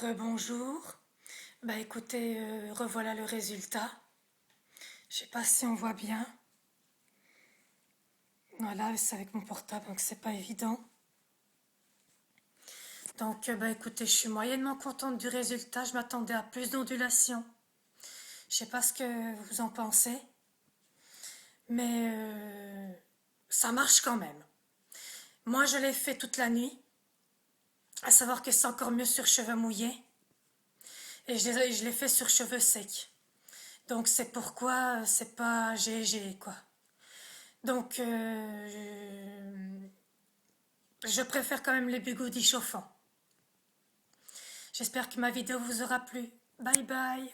Rebonjour. Bah écoutez, revoilà le résultat. Je sais pas si on voit bien. Voilà, c'est avec mon portable, donc c'est pas évident. Donc bah écoutez, je suis moyennement contente du résultat. Je m'attendais à plus d'ondulation. Je sais pas ce que vous en pensez, mais ça marche quand même. Moi, je l'ai fait toute la nuit, à savoir que c'est encore mieux sur cheveux mouillés, et je l'ai fait sur cheveux secs. Donc c'est pourquoi c'est pas GG quoi. Donc je préfère quand même les bigoudis chauffants. J'espère que ma vidéo vous aura plu. Bye bye.